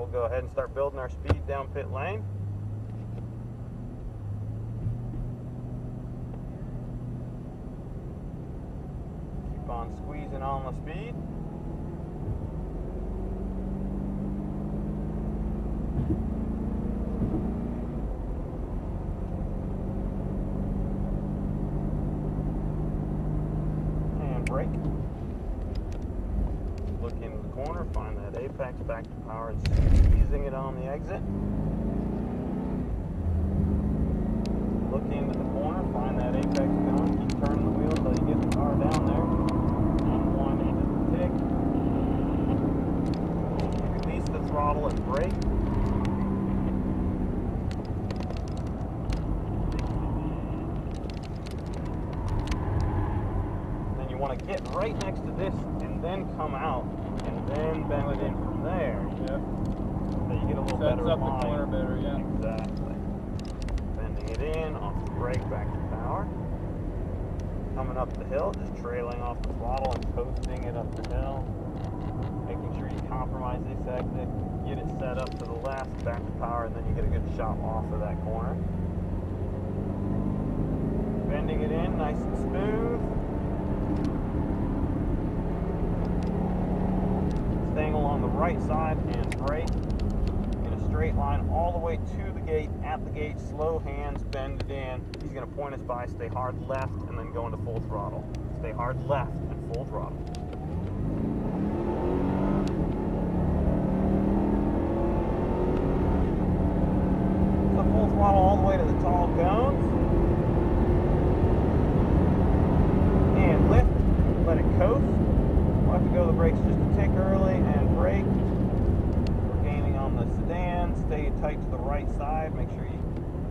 we'll go ahead and start building our speed down pit lane. Keep on squeezing on the speed. And brake. Look into the corner, find that apex, back to power, and squeezing it on the exit. Look into the corner, find that apex going, keep turning the wheel until you get the car down there. Unwind into the tick. Release the throttle and brake. Then you want to get right next to this and then come out and then bend it in from there. Yep. So you get a little Sets better up line. the corner better, yeah. Exactly. Bending it in, off the brake, back to power. Coming up the hill, just trailing off the throttle and coasting it up the hill. Making sure you compromise this exit. Get it set up to the left, back to power, and then you get a good shot off of that corner. Bending it in, nice and smooth. Staying along the right side and brake in a straight line all the way to the gate. At the gate, slow hands, bend it in. He's going to point us by, stay hard left, and then go into full throttle. Stay hard left and full throttle. So full throttle all the way to the tall cones. And lift, let it coast. We'll have to go to the brakes just a tick early and brake. We're gaining on the sedan. Stay tight to the right side. Make sure you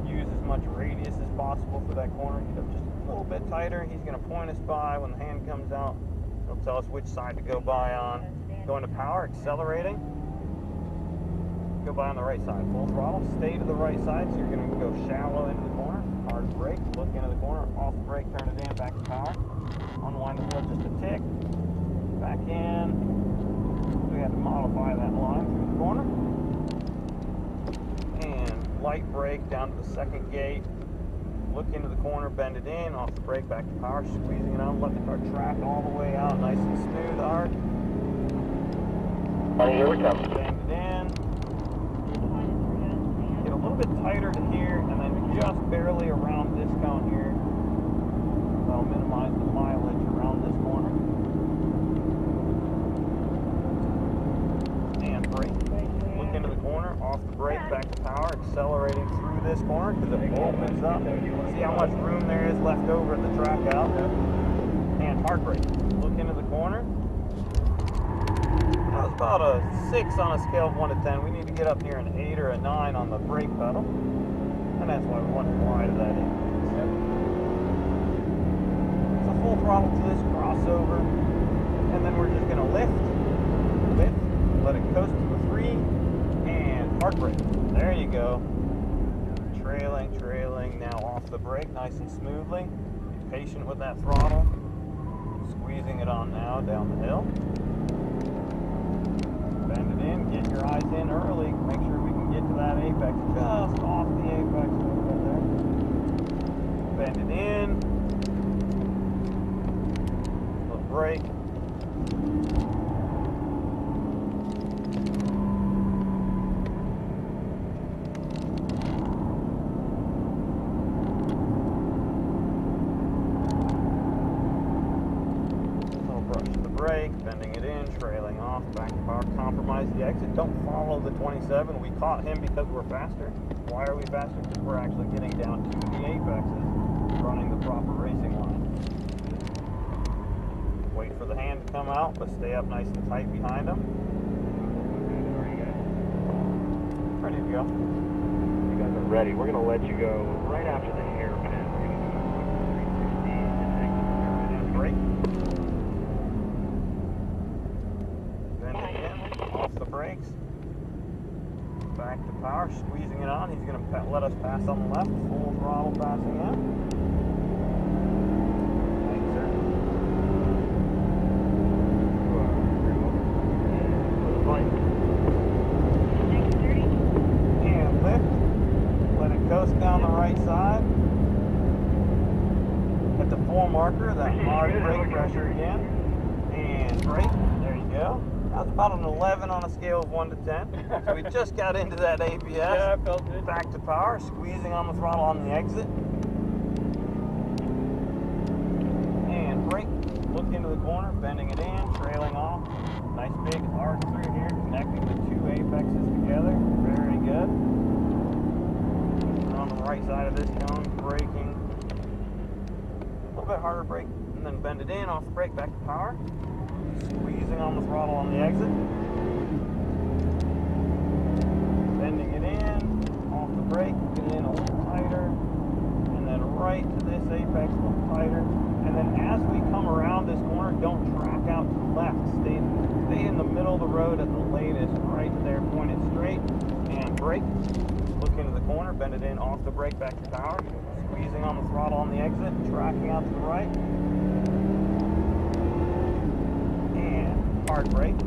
use as much radius as possible for that corner. Get up just a little bit tighter. He's going to point us by. When the hand comes out, he'll tell us which side to go by on. Going to power, accelerating. Go by on the right side. Full throttle. Stay to the right side. So you're going to go shallow into the corner. Hard brake. Look into the corner. Off the brake. Turn it in. Back to power. Unwind the wheel just a tick. Back in. We had to modify that line through the corner. And light brake down to the second gate. Look into the corner, bend it in, off the brake, back to power, squeezing it out, let the car track all the way out, nice and smooth, Art. Here we come. Bend it in. Get a little bit tighter to here, and then just barely around this cone here. That'll minimize the mileage around this corner. And brake. Look into the corner, off the brake, back to power, accelerating through this corner because it opens up. See how much room there is left over at the track out. And hard brake. Look into the corner. That was about a 6 on a scale of 1 to 10. We need to get up near an 8 or a 9 on the brake pedal. And that's why we want to widen that in. So full throttle to this crossover. And then we're just going to lift, let it coast to the 3, and hard brake. There you go. Trailing, now off the brake nice and smoothly. Be patient with that throttle. Squeezing it on now down the hill. Bend it in, get your eyes in early. Make sure we can get to that apex just off the apex a little bit there. Bend it in. Little brake. Brake, bending it in, trailing off, back to power, compromise the exit. Don't follow the 27. We caught him because we're faster. Why are we faster? Because we're actually getting down to the apexes, running the proper racing line. Wait for the hand to come out, but stay up nice and tight behind him. Ready to go. You guys are ready. We're going to let you go right after the hairpin. We're going to do a quick 360 and brake. Off the brakes, back to power, squeezing it on. He's going to let us pass on the left, full throttle passing in. Thanks, sir. 4 marker, that hard brake pressure again, and brake. There you go. That was about an 11 on a scale of 1 to 10. So we just got into that ABS. Yeah, I felt it. Back to power, squeezing on the throttle on the exit. And brake. Look into the corner, bending it in, trailing off. Nice big arc through here, connecting the 2 apexes together. Very good. We're on the right side of this cone, braking. A little bit harder brake, and then bend it in, off the brake, back to power. Squeezing on the throttle on the exit. Bending it in, off the brake, get it in a little tighter. And then right to this apex, a little tighter. And then as we come around this corner, don't track out to the left. Stay in the middle of the road at the latest, right there, point it straight, and brake. Look into the corner, bend it in, off the brake, back to power. Squeezing on the throttle on the exit, tracking out to the right. And hard brake.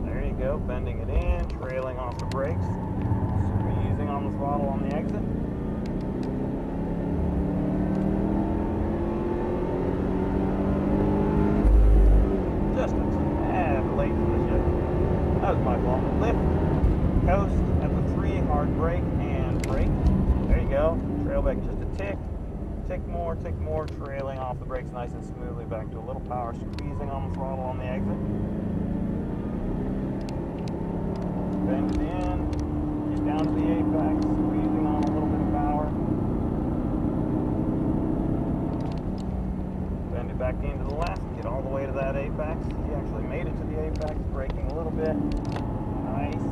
There you go, bending it in, trailing off the brakes. Squeezing on the throttle on the exit. Just a tad late for the shift. That was my fault. Lift, coast at the 3, hard brake, and brake. There you go. Trail back just a tick. Tick more, trailing off the brakes nice and smoothly back to a little power, squeezing on the throttle on the exit. Bend it in, get down to the apex, squeezing on a little bit of power. Bend it back into the left, get all the way to that apex. You actually made it to the apex, braking a little bit. Nice.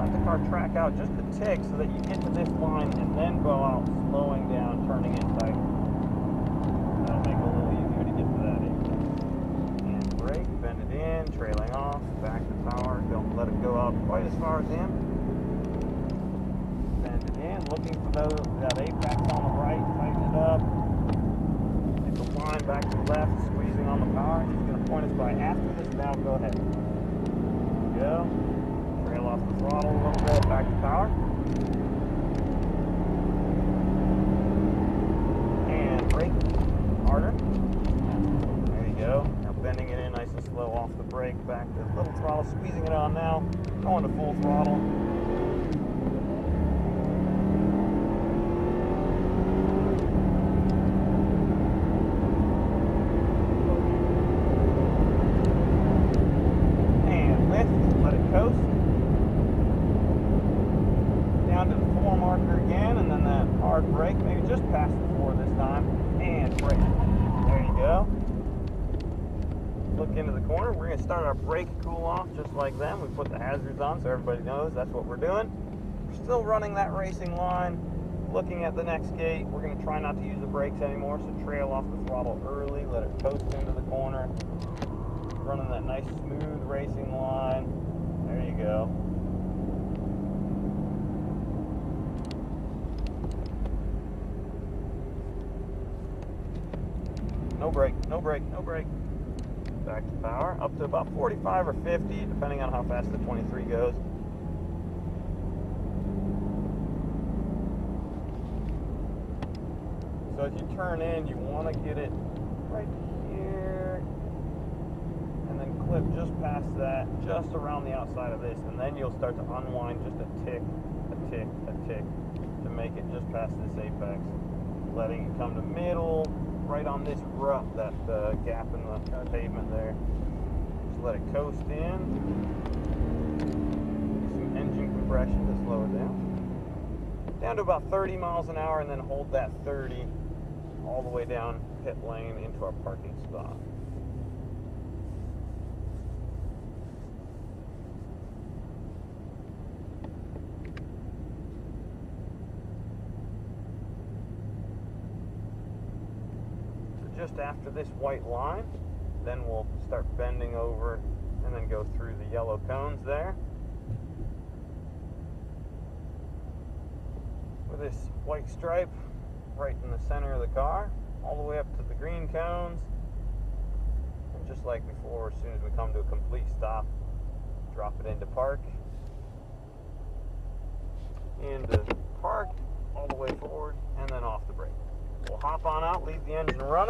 Let the car track out just a tick so that you get to this line and then go out, slowing down, turning in tight. That'll make it a little easier to get to that apex. And brake, bend it in, trailing off, back to power. Don't let it go out quite as far as in. Bend it in, looking for that apex on the right, tighten it up. Get the line back to the left, squeezing on the power. He's going to point us by after this valve. Go ahead. There you go. Trail off the throttle a little bit, back to power. And brake harder. There you go. Now bending it in nice and slow off the brake, back to the little throttle, squeezing it on now, going to full throttle. And lift, let it coast. Down to the 4 marker again, and then that hard brake, maybe just past the 4 this time, and brake. There you go. Look into the corner. We're going to start our brake cool off just like them. We put the hazards on so everybody knows that's what we're doing. We're still running that racing line, looking at the next gate. We're going to try not to use the brakes anymore, so trail off the throttle early, let it coast into the corner. Running that nice smooth racing line. There you go. No brake, no brake, no brake. Back to power, up to about 45 or 50, depending on how fast the 23 goes. So as you turn in, you want to get it right here, and then clip just past that, just around the outside of this, and then you'll start to unwind just a tick, a tick, a tick, to make it just past this apex. Letting it come to middle, right on this rut, that gap in the pavement there. Just let it coast in. Some engine compression to slow it down. Down to about 30 miles an hour, and then hold that 30 all the way down pit lane into our parking spot. Just after this white line, then we'll start bending over and then go through the yellow cones there. With this white stripe right in the center of the car, all the way up to the green cones. And just like before, as soon as we come to a complete stop, drop it into park. Into park, all the way forward, and then off the brake. hop on out, leave the engine running.